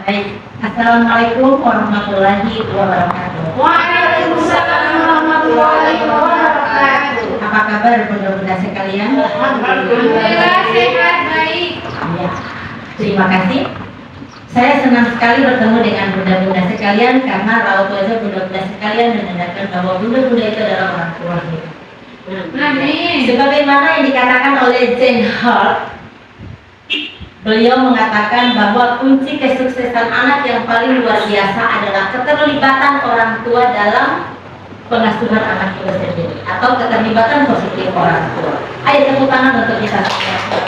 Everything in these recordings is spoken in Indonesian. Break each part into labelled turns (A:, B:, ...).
A: Baik, Assalamualaikum warahmatullahi wabarakatuh.
B: Waalaikumsalam warahmatullahi wabarakatuh.
A: Apa kabar bunda-bunda sekalian?
B: Alhamdulillah sehat baik.
A: Ya, terima kasih. Saya senang sekali bertemu dengan bunda-bunda sekalian karena raut wajah bunda-bunda sekalian menandakan bahwa bunda-bunda itu adalah orang tua kita.
B: Amin.
A: Sebagaimana yang dikatakan oleh Jane Hart, beliau mengatakan bahwa kunci kesuksesan anak yang paling luar biasa adalah keterlibatan orang tua dalam pengasuhan anak itu sendiri atau keterlibatan positif orang tua. Ayo tepuk tangan untuk kita semua.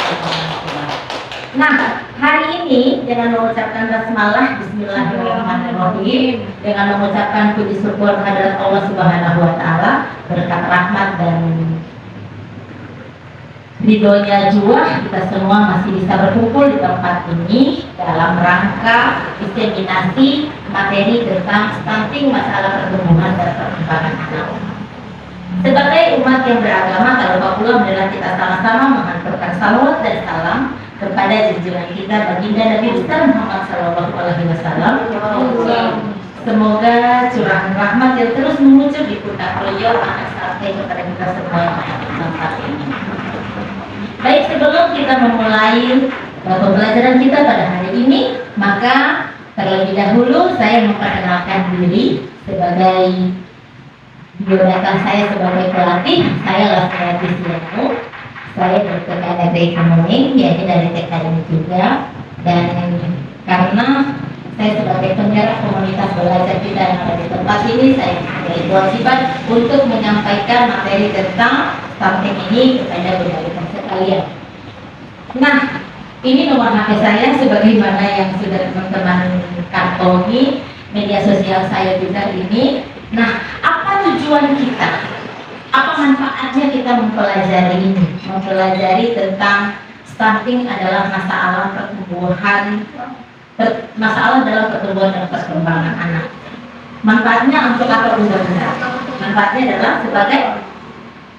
A: Nah, hari ini dengan mengucapkan basmalah Bismillahirrahmanirrahim, dengan mengucapkan puji syukur hadirat Allah Subhanahu wa taala, berkat rahmat dan ridhonya jua kita semua masih bisa berkumpul di tempat ini dalam rangka diseminasi materi tentang stunting, masalah pertumbuhan dan perkembangan anak. Sebagai umat yang beragama, tak lupa pula adalah kita sama-sama mengantarkan salawat dan salam kepada junjungan kita baginda Nabi besar Muhammad Sallallahu Alaihi Wasallam. Semoga curahan rahmat yang terus mengucur di pundak beliau akan sampai kepada kita semua di tempat ini. Baik, sebelum kita memulai pembelajaran kita pada hari ini, maka terlebih dahulu saya memperkenalkan diri sebagai biodata saya sebagai pelatih. Saya Lasmiati Sianu. Saya bertekad dari ekonomi, yaitu dari TKI juga. Dan karena saya sebagai penggerak komunitas belajar kita yang ada di tempat ini, saya memiliki kewajiban untuk menyampaikan materi tentang stunting ini kepada bunda-bunda sekalian. Nah, ini nomor HP saya sebagaimana yang sudah teman-teman kantongi, media sosial saya juga ini. Nah, apa tujuan kita? Apa manfaatnya kita mempelajari ini? Mempelajari tentang stunting adalah masalah pertumbuhan, masalah dalam pertumbuhan dan perkembangan anak. Manfaatnya untuk apa bunda-bunda? Manfaatnya adalah sebagai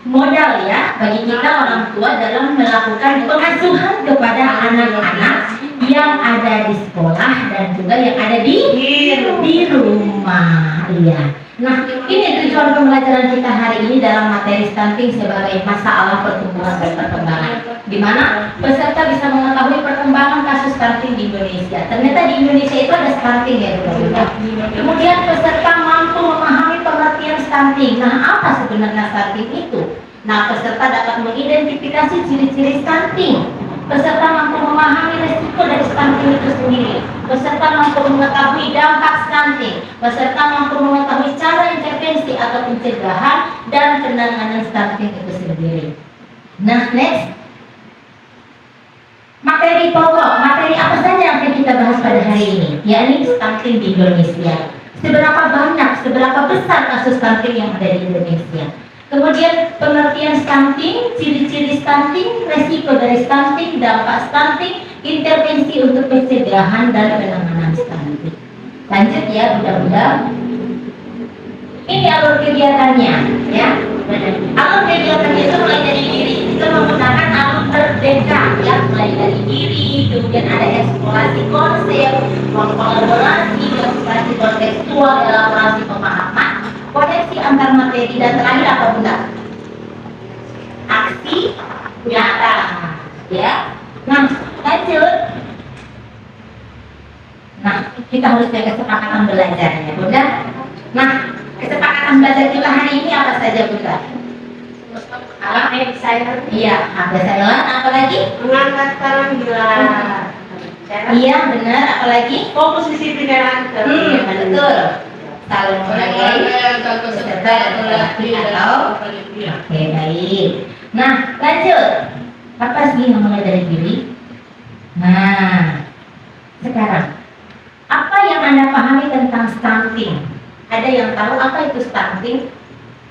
A: modal ya bagi kita orang tua dalam melakukan pengasuhan kepada anak-anak yang ada di sekolah dan juga yang ada di rumah. Iya. Nah, ini tujuan pembelajaran kita hari ini dalam materi stunting sebagai masalah pertumbuhan dan perkembangan, di mana peserta bisa mengetahui perkembangan kasus stunting di Indonesia. Ternyata di Indonesia itu ada stunting ya, bunda. Kemudian peserta mampu memahami pengertian stunting. Nah, apa sebenarnya stunting itu? Nah, peserta dapat mengidentifikasi ciri-ciri stunting. Peserta mampu memahami resiko dari stunting itu sendiri. Peserta mampu mengetahui dampak stunting. Peserta mampu mengetahui cara intervensi atau pencegahan dan penanganan stunting itu sendiri. Nah, next. Materi pokok, materi apa saja yang akan kita bahas pada hari ini? Yakni stunting di Indonesia. Seberapa banyak, seberapa besar kasus stunting yang ada di Indonesia? Kemudian pengertian stunting, ciri-ciri stunting, resiko dari stunting, dampak stunting, intervensi untuk pencegahan dan penanganan stunting. Lanjut ya bunda-bunda. Ini alur kegiatannya ya. Alur kegiatannya itu mulai dari diri. Kita menggunakan alur merdeka ya, mulai dari diri, kemudian ada eksplorasi konsep, kolaborasi, eksplorasi kontekstual, elaborasi pemahaman, koneksi antar materi, dan terakhir apa bunda? Aksi nyata ya. Nah, lanjut. Nah, kita harus jaga kesepakatan belajarnya bunda. Nah, kesepakatan belajar kita hari ini apa saja bunda?
B: Saya
A: Iya, ada saya. Apalagi?
B: mengangkat tangan gelar.
A: Iya benar. Apalagi?
B: Komposisi pindahkan.
A: Betul. Saling menghargai peserta dan pelatih atau oke, baik. Nah, lanjut. Apa sih yang mulai dari diri? Nah, sekarang apa yang Anda pahami tentang stunting? Ada yang tahu apa itu stunting?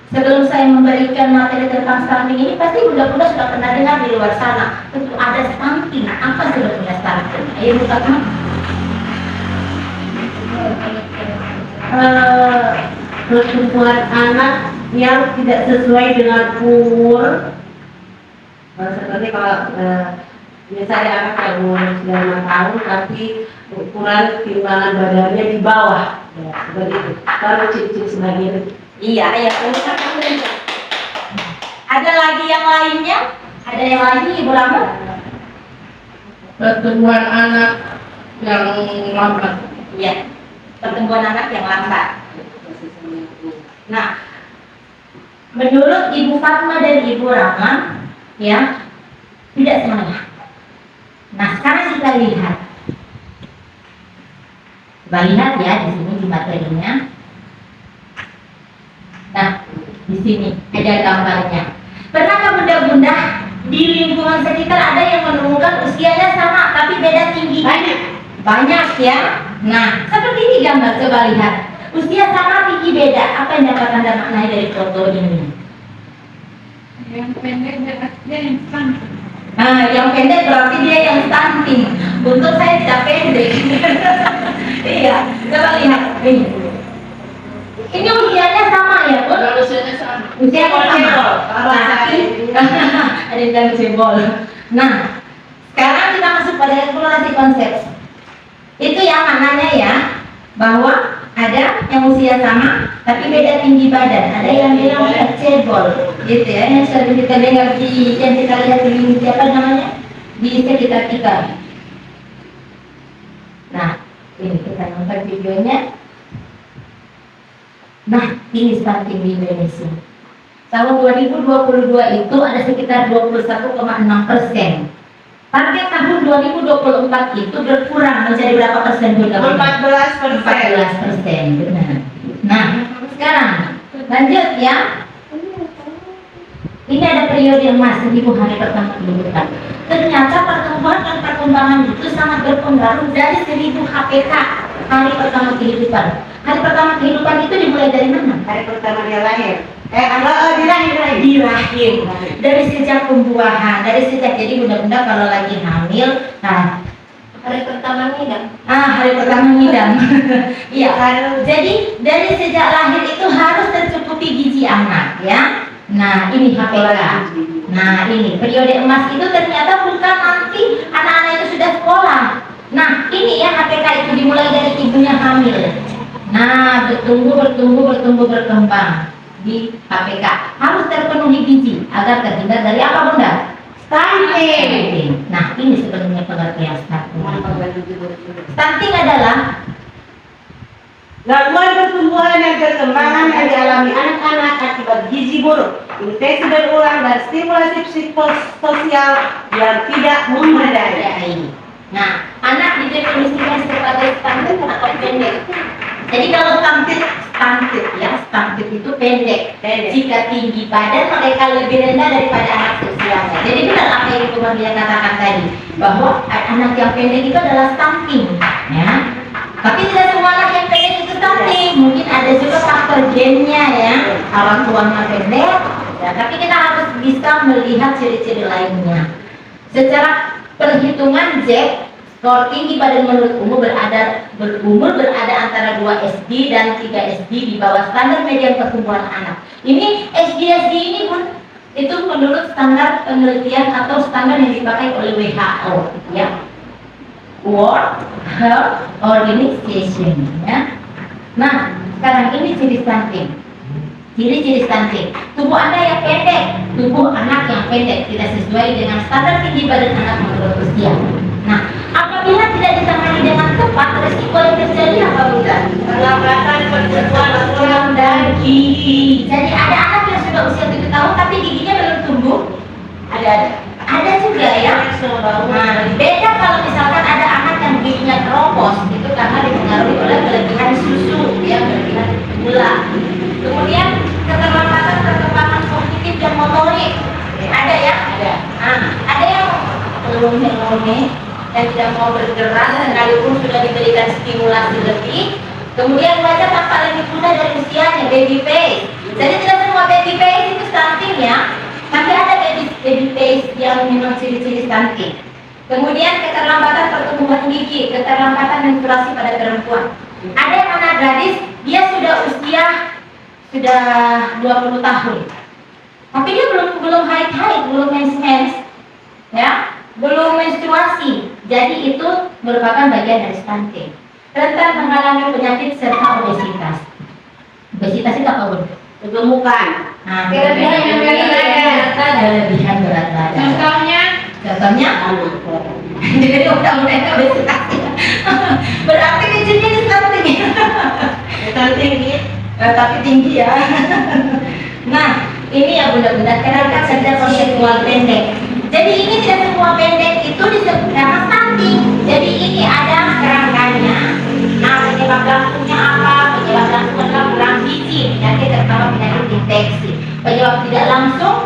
A: Sebelum saya memberikan materi tentang stunting ini, pasti bunda-bunda sudah pernah dengar di luar sana. Tentu ada stunting. Apa sebetulnya stunting? Ayo buka teman.
B: Pertumbuhan anak yang tidak sesuai dengan umur. Seperti kalau misalnya anak yang umur 9 tahun tapi ukuran timbangan badannya di bawah, ya, seperti itu. Baru ciri-ciri sebagian itu.
A: Iya, iya. Ada lagi yang lainnya? Ada yang lagi, Ibu Rama?
C: Pertumbuhan anak yang lambat.
A: Iya, pertumbuhan anak yang lambat. Nah, menurut Ibu Fatma dan Ibu Rama, ya, tidak salah. Nah, sekarang kita lihat. Coba lihat ya di sini di materinya. Nah, di sini ada gambarnya. Pernahkah bunda-bunda di lingkungan sekitar ada yang menemukan usianya sama tapi beda tinggi? Banyak ya. Nah, seperti ini gambar, coba lihat. Usia sama tinggi beda. Apa yang dapat Anda maknai dari foto ini?
C: Yang pendek dia yang stunting.
A: Nah, yang pendek berarti dia yang stunting. Untuk saya tidak pendek. Iya, coba lihat ini. Ini usianya sama ya, Bu?
C: Kalau usianya sama.
A: Usianya sama. Ada yang bilang cebol. Nah, sekarang kita masuk pada eksplorasi konsep. Itu yang maknanya ya, bahwa ada yang usia sama tapi beda tinggi badan. Ada yang bilang cebol, gitu ya. Yang sering kita dengar yang kita lihat di apa namanya di sekitar kita. Nah, ini kita nonton videonya. Nah, ini stunting di Indonesia. Tahun 2022 itu ada sekitar 21,6%. Target tahun 2024 itu berkurang menjadi berapa persen?
B: 14%.
A: 14%, benar. Nah, sekarang lanjut ya. Ini ada periode emas 1000 hari pertama kehidupan. Ternyata pertumbuhan dan perkembangan itu sangat berpengaruh dari 1000 HPK hari pertama kehidupan. Hari pertama kehidupan itu dimulai dari mana?
B: Hari pertama dia lahir. Di
A: rahim. Dari sejak pembuahan, dari sejak jadi bunda-bunda kalau lagi hamil, nah
B: Hari pertama ngidam.
A: hari pertama ngidam. Iya. Jadi dari sejak lahir itu harus tercukupi gizi anak, ya. Nah ini HPK. Nah ini periode emas itu ternyata bukan nanti anak-anak itu sudah sekolah. Nah ini ya HPK itu dimulai dari ibunya hamil. Nah bertumbuh berkembang di HPK harus terpenuhi gizi agar terhindar dari apa bunda? Stunting. Nah ini sebenarnya pengertian stunting. Stunting adalah
B: gangguan pertumbuhan dan perkembangan yang dialami anak-anak akibat gizi buruk, infeksi berulang dan stimulasi psikososial yang tidak memadai.
A: Nah, anak didefinisikan sebagai stunted atau pendek. Jadi kalau stunted itu pendek. Jika tinggi badan mereka lebih rendah daripada anak seusianya. Jadi benar apa yang Ibu Maria katakan tadi, bahwa anak yang pendek itu adalah stunting, ya. Tapi tidak semua anak yang pendek itu stunting. Mungkin ada juga faktor gennya ya, orang tuanya pendek. Ya, tapi kita harus bisa melihat ciri-ciri lainnya. Secara perhitungan Z, skor tinggi badan menurut umur berada antara 2 SD dan 3 SD di bawah standar median pertumbuhan anak. Ini SD ini pun itu menurut standar penelitian atau standar yang dipakai oleh WHO, ya. World Health Organization, ya. Nah, sekarang ini ciri stunting. Ciri-ciri stunting. Tubuh Anda yang pendek, tubuh anak yang pendek tidak sesuai dengan standar tinggi badan anak menurut usia. Nah, apabila tidak ditangani dengan tepat, risiko yang terjadi apa bunda?
B: Perlambatan pertumbuhan tulang
A: Dan gigi. Jadi ada anak yang sudah usia 7 tahun tapi giginya belum tumbuh. Ada juga ya. Nah, beda kalau misalkan ada anak yang giginya keropos, itu karena dipengaruhi oleh kelebihan susu, ya, kelebihan gula. Kemudian keterlambatan perkembangan kognitif dan motorik. Ada ya? Nah, ada yang lone dan tidak mau bergerak sekalipun sudah diberikan stimulasi lebih. Kemudian wajah tampak lebih muda dari usianya, baby face. Jadi tidak semua baby face itu stunting ya, tapi ada baby face yang memang ciri-ciri stunting. Kemudian keterlambatan pertumbuhan gigi, keterlambatan menstruasi pada perempuan. Ada yang anak gadis, dia sudah usia 20 tahun, tapi dia belum haid, belum mens, ya, belum menstruasi. Jadi itu merupakan bagian dari stunting. Rentan mengalami penyakit serta obesitas. Obesitas itu apa, Bun?
B: Kegemukan.
A: Nah,
C: Kelebihan berat badan.
A: kelebihan berat badan.
C: Contohnya,
A: Contohnya, jadi udah obesitas. Berarti kecilnya di stunting.
B: Stunting ini.
A: Tapi tinggi ya. Nah, ini ya bunda-bunda, kenapa saja konseptual pendek. Jadi ini tidak semua pendek itu disebut nama stunting. Jadi ini ada kerangkanya. Nah, penyebab langsungnya apa? Penyebab langsung adalah kurang gizi, penyakit terutama penyakit infeksi. Penyebab tidak langsung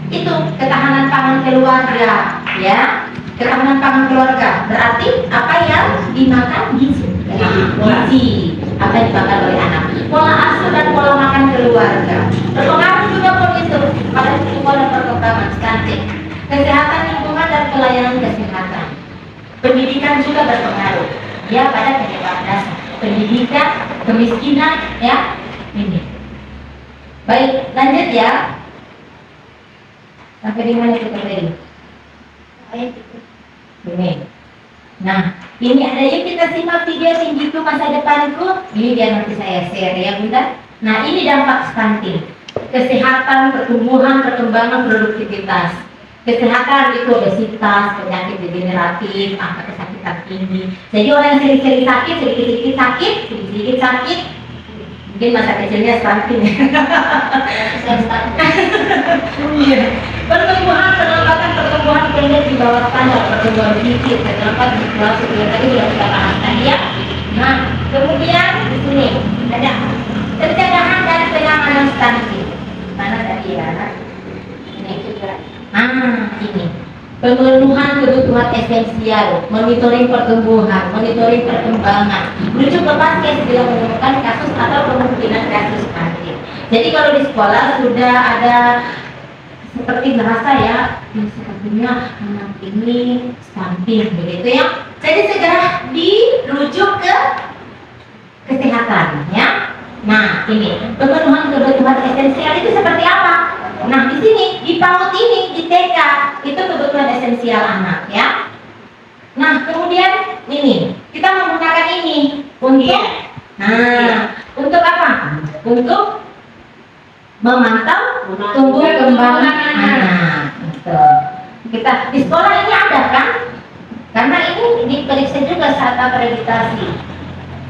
A: itu ketahanan pangan keluarga, ya. Ketahanan pangan keluarga berarti apa yang dimakan gizi. Gizi apa yang dimakan oleh anak. Pola asuh dan pola makan keluarga berpengaruh juga begitu pada tumbuh dan perkembangan stunting. Kesehatan lingkungan dan pelayanan kesehatan. Pendidikan juga berpengaruh ya pada penyebab dasar. Pendidikan, kemiskinan, ya ini. Baik, lanjut ya. Sampai di mana kita tadi? Ini. Nah, ini ada yuk kita simak video tinggiku masa depanku. Ini biar nanti saya share ya bunda. Nah, ini dampak stunting. Kesehatan, pertumbuhan, perkembangan, produktivitas. Kesehatan itu obesitas, penyakit degeneratif, angka kesakitan tinggi. Jadi orang yang sering-sering sakit, sedikit-sedikit sakit, sedikit-sedikit sakit, mungkin masa kecilnya stunting. Iya. Pertumbuhan, penempatan pertumbuhan pendek di bawah standar pertumbuhan fisik terdapat di kelas yang tadi sudah kita bahas tadi ya. Nah, kemudian di sini ada pencegahan dan penanganan stunting. Mana tadi ya? Ini juga. Ini pemenuhan kebutuhan esensial, monitoring pertumbuhan, monitoring perkembangan, merujuk ke pasien bila menemukan kasus atau kemungkinan kasus stunting. Jadi kalau di sekolah sudah ada seperti bahasa ya, sepertinya anak ini stunting begitu ya. Jadi segera dirujuk ke kesehatan ya. Nah ini pemenuhan kebutuhan esensial itu seperti apa? Nah di sini di PAUD ini di TK itu kebutuhan esensial anak ya. Nah kemudian ini kita menggunakan ini untuk untuk apa? Untuk memantau tumbuh kembang anak. Kita di sekolah ini ada kan? Karena ini diperiksa juga saat akreditasi.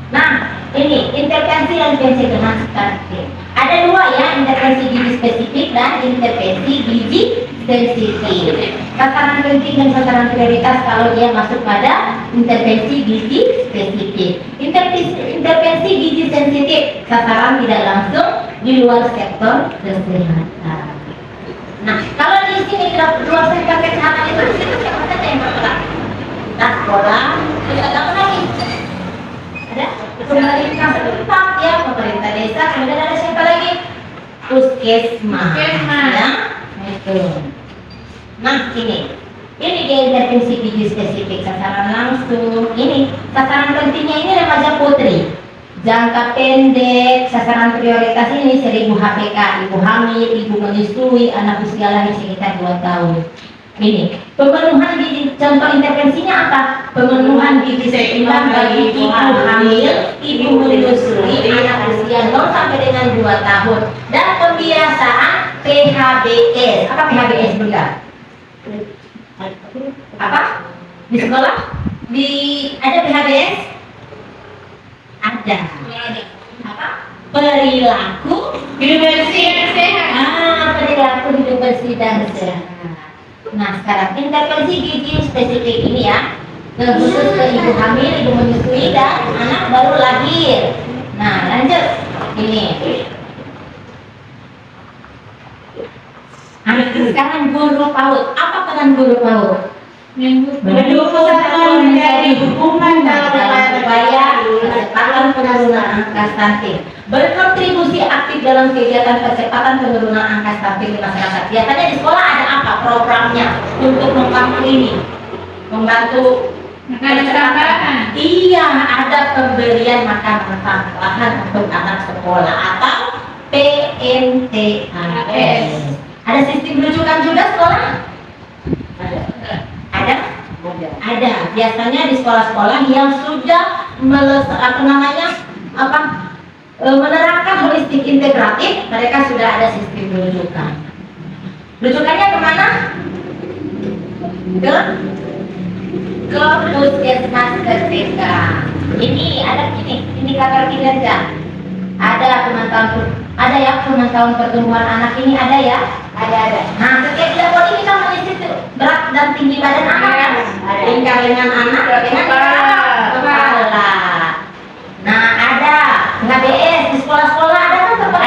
A: Nah, ini intervensi dan pencegahan stunting. Ada dua ya, intervensi gizi spesifik dan intervensi gizi sensitif. Sasaran penting dan sasaran prioritas kalau dia masuk pada intervensi gizi spesifik. Intervensi gizi sensitif, sasaran tidak langsung di luar sektor kesehatan. Nah, kalau di sini di luar sektor kesehatan itu di situ siapa saja yang berperan? Nah, sekolah, terus ada apa lagi? Ada pemerintah setempat ya, pemerintah desa, kemudian ada siapa lagi? Puskesmas. Ya, itu. Nah, ini dia intervensi gizi spesifik, sasaran langsung. Ini sasaran pentingnya ini remaja putri. Jangka pendek, sasaran prioritas ini 1000 HPK, ibu hamil, ibu menyusui, anak usia lahir sekitar 2 tahun. Ini pemenuhan gizi, contoh intervensinya apa? Pemenuhan gizi seimbang bagi ibu hamil, ibu menyusui, anak usia 0 sampai dengan 2 tahun, dan pembiasaan PHBS. Apa PHBS bunda? Apa? Di sekolah? Ada PHBS? Ada. Apa? Perilaku hidup bersih dan sehat. Perilaku hidup bersih dan sehat. Nah, sekarang intervensi gizi spesifik ini ya, khusus ke ibu hamil, ibu menyusui, dan anak baru lahir. Nah, lanjut. Ini. Sekarang guru PAUD. Apa peran guru PAUD?
B: Mendukung satuan menjadi dukungan dalam upaya percepatan penurunan angka stunting.
A: Berkontribusi aktif dalam kegiatan percepatan penurunan angka stunting di masyarakat. Biasanya di sekolah ada apa programnya untuk membantu ini? Membantu percepatan. Iya, ada pemberian makan tambahan untuk anak sekolah atau PMTAS. Ada sistem rujukan juga sekolah? Ada? Ada. Biasanya di sekolah-sekolah yang sudah menerapkan holistik integratif, mereka sudah ada sistem rujukan. Rujukannya kemana? Ke puskesmas terdekat. Ini ada indikator kinerja. Ada pemantauan pertumbuhan anak ini ada ya? Ada. Nah, setiap dilakukan ini kan mengisi berat dan tinggi badan anak kan? Lingkar lengan anak dengan kepala. Nah, ada HBS di sekolah-sekolah ada kan tempat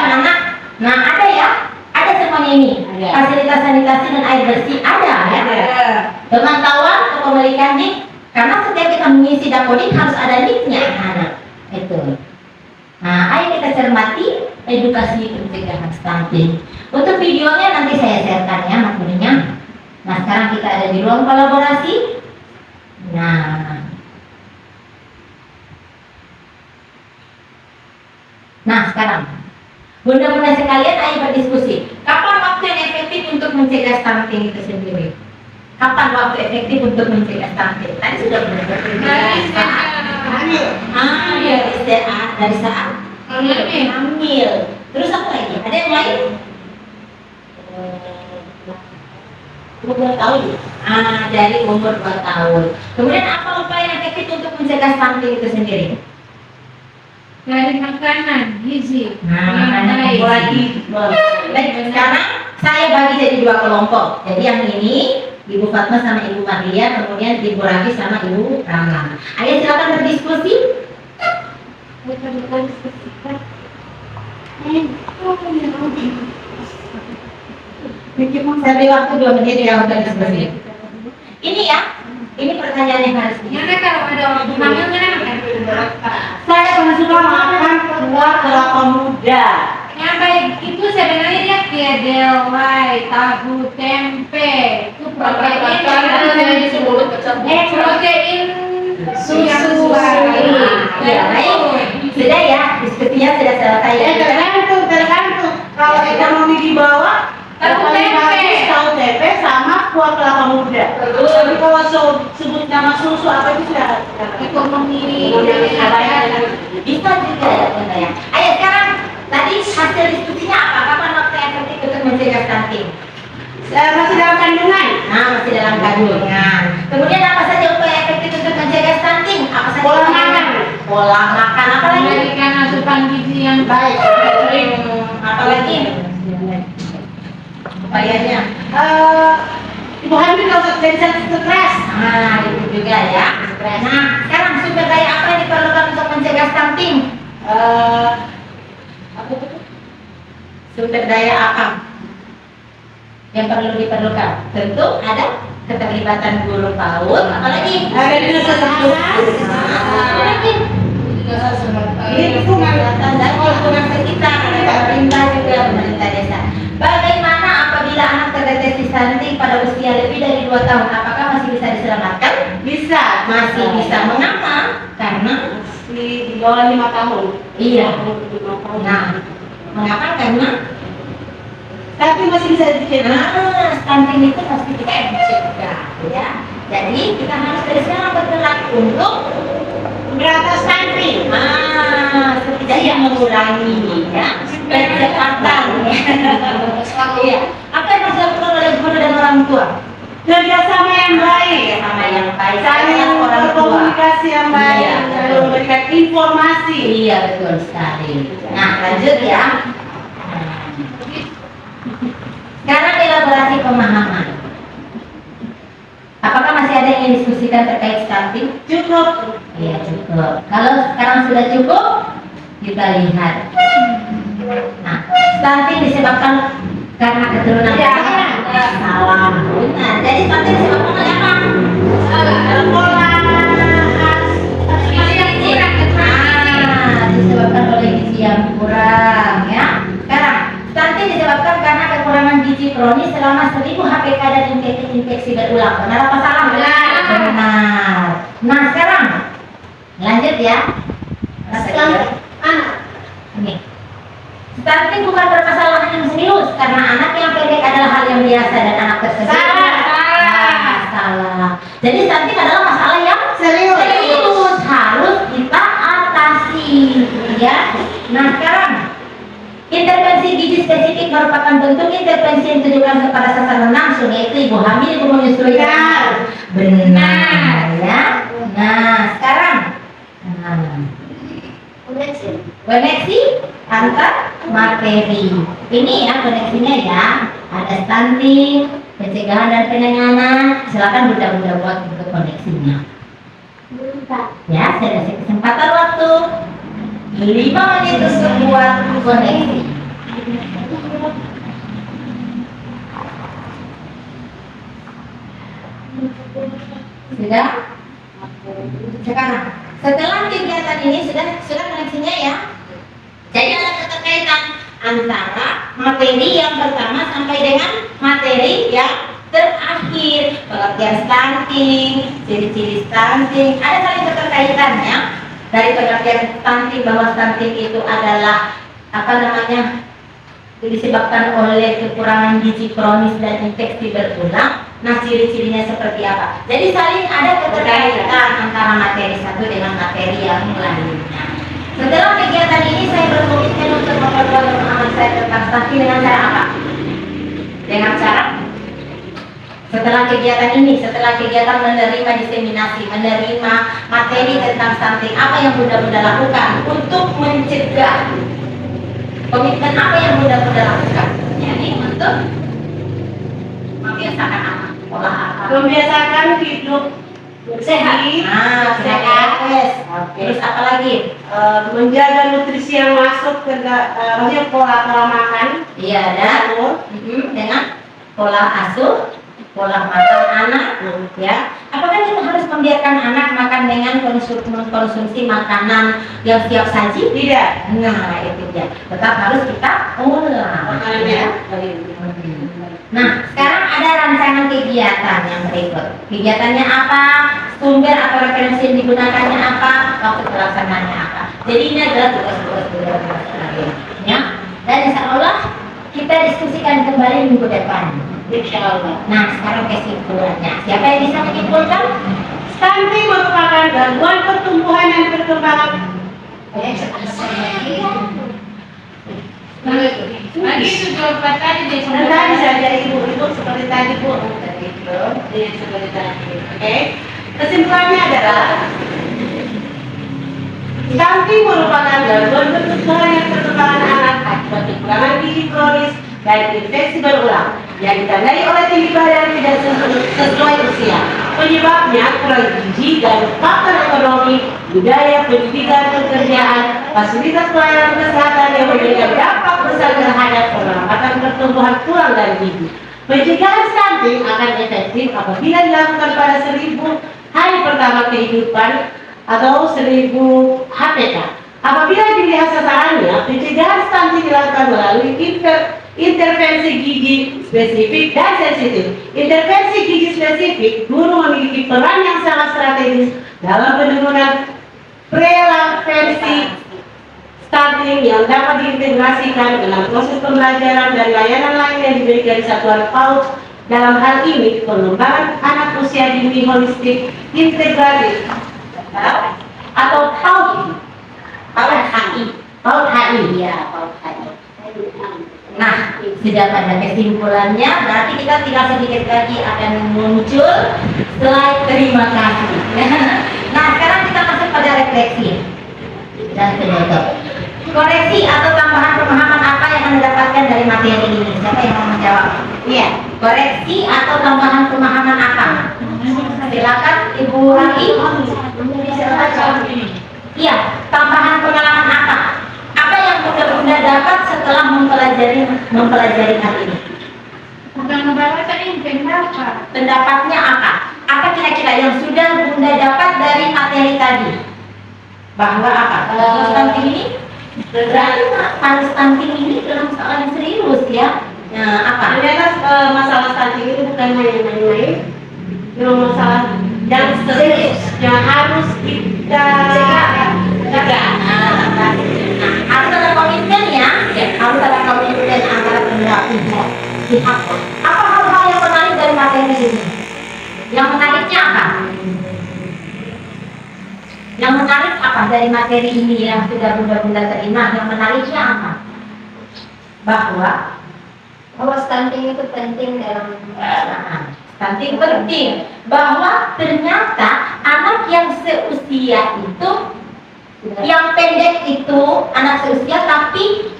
A: anak. Nah, ada ya? Ada semuanya ini. Fasilitas sanitasi dan air bersih ada ya? Pemantauan kepemilikan NIK, karena setiap kita mengisi dapodik harus ada NIK-nya anak. Itu. Nah, ayo kita cermati edukasi pencegahan stunting. Untuk videonya nanti saya sharekan ya materi-nya. Nah, sekarang kita ada di ruang kolaborasi. Nah, sekarang bunda-bunda sekalian, ayo berdiskusi. Kapan waktu yang efektif untuk mencegah stunting itu sendiri? Kapan waktu efektif untuk mencegah stunting? Tadi sudah benar-benar dari saat hamil. Terus apa lagi? Ada yang lain? Umur 2 tahun. Dari umur 2 tahun. Kemudian apa upaya yang efektif untuk mencegah stunting itu sendiri?
C: Dari makanan gizi.
A: Makanan lagi. Baik, sekarang saya bagi jadi 2 kelompok. Jadi yang ini Ibu Fatma sama Ibu Maria, kemudian Ibu Raki sama Ibu Rama. Ayo silakan berdiskusi. Saya beri waktu 2 menit ya untuk diskusi. Ini ya, ini pertanyaan yang harus
C: Mana kalau ada orang hamil mana makan?
B: Saya pernah suka makan buah kelapa muda.
C: Yang baik itu sebenarnya dia kedelai, tahu, tempe. Itu protein. Protein
A: susu. Ya, baik. Sudah ya, diskusinya sudah selesai.
B: Tergantung. Kalau ekonomi di bawah,
C: Tahu tempe.
B: tahu tempe sama kuah kelapa muda. Tapi kalau sebut nama susu apa itu sudah
C: Ekonomi.
A: Bisa juga ya Bunda ya. Ayo sekarang, tadi hasil diskusinya apa? Kapan waktu yang efektif untuk mencegah stunting?
B: masih dalam kandungan.
A: Nah, masih dalam kandungan. Kemudian apa saja upaya efektif untuk mencegah stunting? Apa saja?
B: Pola makan.
A: Pola makan apa lagi?
C: Memberikan asupan gizi yang
A: Baik. Apa lagi? Upayanya.
B: Ibu hamil kalau jadi stres.
A: Nah, itu juga ya. Nah, sekarang sumber daya apa yang diperlukan untuk mencegah stunting?
B: Apa itu?
A: Sumber daya apa yang perlu diperlukan? Tentu ada keterlibatan guru PAUD, apalagi
B: Ada di sekolah.
A: apalagi ini lingkungan dan lingkungan sekitar, ada pemerintah juga, pemerintah desa. Bagaimana apabila anak terdeteksi stunting pada usia lebih dari 2 tahun? Apakah masih bisa diselamatkan?
B: Bisa.
A: Masih bisa. Mengapa? Karena
B: Di bawah 5 tahun.
A: iya. Nah, mengapa? Karena
B: Tapi masih bisa dicegah.
A: stunting itu pasti kita cegah, ya. Jadi kita harus dari sekarang bergerak untuk
B: Berantas stunting.
A: setidaknya mengurangi, ya, percepatan. Iya. Apa yang harus dilakukan oleh guru dan orang tua?
B: Kerjasama yang baik.
A: Sama yang baik.
B: Saling
A: orang tua.
B: berkomunikasi yang baik.
A: Iya,
B: Saling
A: betul.
B: memberikan informasi.
A: Iya, betul sekali. Nah, lanjut ya. Sekarang elaborasi pemahaman. Apakah masih ada yang ingin diskusikan terkait stunting?
B: Cukup.
A: Iya, cukup. Kalau sekarang sudah cukup, kita lihat. Nah, stunting disebabkan karena keturunan.
B: Ya.
A: Salah. Benar. Jadi stunting disebabkan oleh apa?
B: Pola
A: Disebabkan oleh gizi yang kurang, ya. Sekarang, stunting disebabkan karena kekurangan gizi kronis selama 1000 HPK dan infeksi berulang. Benar apa salah? Benar. Nah, sekarang lanjut ya. Ini. Stunting bukan permasalahan yang serius karena anak yang pendek adalah hal yang biasa dan anak tersebut.
B: Salah.
A: Salah. masalah. Jadi stunting adalah masalah yang
B: Serius.
A: harus kita atasi, ya. Nah sekarang intervensi gizi spesifik merupakan bentuk intervensi yang ditujukan kepada sasaran langsung, yaitu ibu hamil, ibu menyusui. Benar, ya. Nah sekarang koneksi antar materi. Ini ya koneksinya ya. Ada stunting, pencegahan dan penanganan. Silakan bunda-bunda buat untuk koneksinya. Ya, saya kasih kesempatan waktu 5 menit untuk buat koneksi. Sudah? Sekarang, setelah kegiatan ini sudah koneksinya ya. Jadi ada keterkaitan antara materi yang pertama sampai dengan materi yang terakhir. Pengertian stunting, ciri-ciri stunting, ada saling keterkaitannya. Dari pengertian stunting bahwa stunting itu adalah disebabkan oleh kekurangan gizi kronis dan infeksi berulang. Nah, ciri-cirinya seperti apa? Jadi saling ada keterkaitan antara materi satu dengan materi yang lainnya. Setelah kegiatan ini saya berkomitmen untuk memperkuat pemahaman saya tentang stunting dengan cara apa? Dengan cara setelah kegiatan menerima diseminasi, menerima materi tentang stunting, apa yang bunda-bunda lakukan untuk mencegah? Komitmen apa yang bunda-bunda lakukan? Jadi untuk membiasakan anak pola apa?
B: Membiasakan hidup
A: Sehat.
B: sehat.
A: Terus apa lagi?
B: Menjaga nutrisi yang masuk ke maksudnya pola makan.
A: Iya, dan dengan pola asuh, pola makan anak, ya. Apakah kita harus membiarkan anak makan dengan mengkonsumsi makanan yang siap saji?
B: Tidak.
A: Nah, itu dia. Tetap harus kita olah. Ya. Nah, sekarang ada rancangan kegiatan yang berikut. Kegiatannya apa? Sumber atau referensi yang digunakannya apa? Waktu pelaksanaannya apa? Jadi ini adalah tugas-tugas ya. Dan insya Allah kita diskusikan kembali minggu depan. Insya Allah. Nah, sekarang kesimpulannya. Siapa yang bisa menyimpulkan?
B: Stunting merupakan gangguan pertumbuhan dan perkembangan.
C: Lagi itu jawaban tadi deh.
B: Tadi saja ibu seperti tadi bu. Seperti tadi. Oke. Kesimpulannya adalah stunting merupakan gangguan pertumbuhan dan perkembangan anak akibat kekurangan gizi kronis dan infeksi berulang yang ditandai oleh tinggi badan tidak sesuai usia. Penyebabnya kurang gizi dan faktor ekonomi, budaya, pendidikan, pekerjaan, fasilitas pelayanan kesehatan yang memberikan dampak besar terhadap perlambatan pertumbuhan tulang dan gigi. Pencegahan stunting akan efektif apabila dilakukan pada 1000 hari pertama kehidupan atau 1000 HPK. Apabila dilihat sasarannya, pencegahan stunting dilakukan melalui intervensi gizi spesifik dan sensitif. Intervensi gizi spesifik guru memiliki peran yang sangat strategis dalam penurunan prevalensi stunting yang dapat diintegrasikan dengan proses pembelajaran dan layanan lain yang diberikan satuan PAUD. Dalam hal ini, pengembangan anak usia dini holistik integratif atau PAUD. PAUD HI. Ya, PAUD HI. Nah, sudah pada kesimpulannya, berarti kita tinggal sedikit lagi akan muncul slide terima kasih. Nah, sekarang kita masuk pada refleksi dan penutup. Koreksi atau tambahan pemahaman apa yang Anda dapatkan dari materi ini? Siapa yang mau menjawab? Iya, koreksi atau tambahan pemahaman apa? Silakan Ibu Raki. Iya, tambahan pengalaman apa? Apa yang bunda-bunda dapat setelah mempelajari hal ini?
C: Bukan membaca ini pendapat.
A: Pendapatnya apa? Apa kira-kira yang sudah bunda dapat dari materi tadi? Bahwa apa? Kalau stunting ini berarti stunting ini dalam soal yang serius ya. Nah, apa?
B: Ternyata masalah stunting itu bukan hanya main-main, itu masalah yang serius yang harus kita
A: cegah. Harus ada komitmen ya. Harus ada komitmen antara kedua pihak. Apa hal-hal yang menarik dari materi ini? Yang menarik dari materi ini yang sudah Bunda-Bunda terima, yang menariknya apa? Bahwa
C: stunting itu penting dalam
A: stunting penting, bahwa ternyata anak yang seusia itu, yang pendek itu anak seusia tapi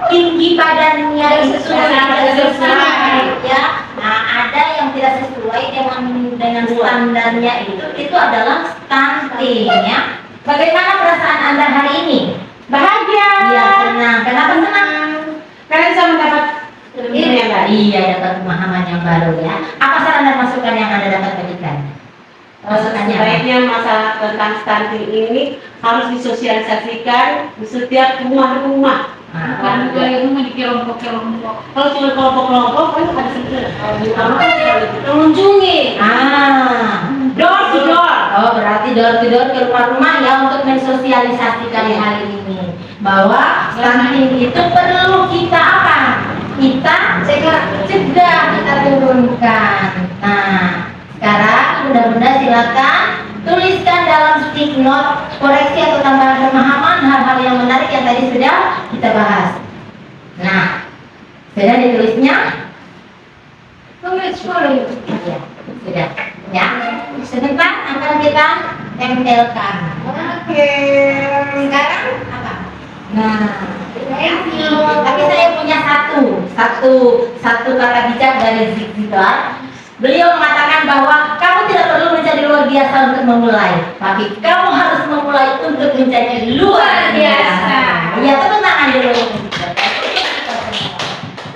A: tinggi badannya itu tidak sesuai, ya. Nah, ada yang tidak sesuai dengan standarnya itu adalah stunting, ya. Bagaimana perasaan Anda hari ini?
B: Bahagia.
A: Iya, senang. Kenapa senang?
B: Karena bisa mendapat ilmu yang baik.
A: Iya, dapat pemahaman yang baru, ya. Apa saran dan masukan yang Anda dapat berikan? Masukannya apa?
B: Sebaiknya masalah tentang stunting ini harus disosialisasikan di setiap rumah-rumah.
C: Kan dari rumah di kelompok-kelompok.
B: Kalau cuma kelompok-kelompok kan ada sendiri. Mengunjungi. Door to door.
A: Oh, berarti door to door ke rumah-rumah ya untuk mensosialisasikan hal ini bahwa stunting itu perlu kita apa? Kita cegah, kita turunkan. Nah, sekarang Bunda-Bunda silakan tuliskan dalam stick note koreksi atau tambahan pemahaman hal-hal yang menarik yang tadi sudah kita bahas. Nah, sudah ditulisnya?
C: Tulis dulu.
A: Ya, sudah. Ya, sebentar akan kita tempelkan.
B: Oke.
A: Sekarang apa? Nah, tapi saya punya satu kata bijak dari Zig Ziglar. Beliau mengatakan bahwa kamu tidak perlu menjadi luar biasa untuk memulai, tapi kamu harus memulai untuk menjadi luar biasa. Ya, tepuk tangan dulu.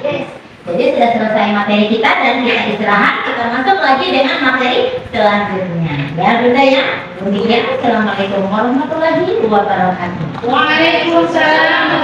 A: Yes. Jadi sudah selesai materi kita dan kita istirahat. Kita masuk lagi dengan materi selanjutnya. Ya, Bunda ya. Demikian. Assalamualaikum warahmatullahi wabarakatuh.
C: Waalaikumsalam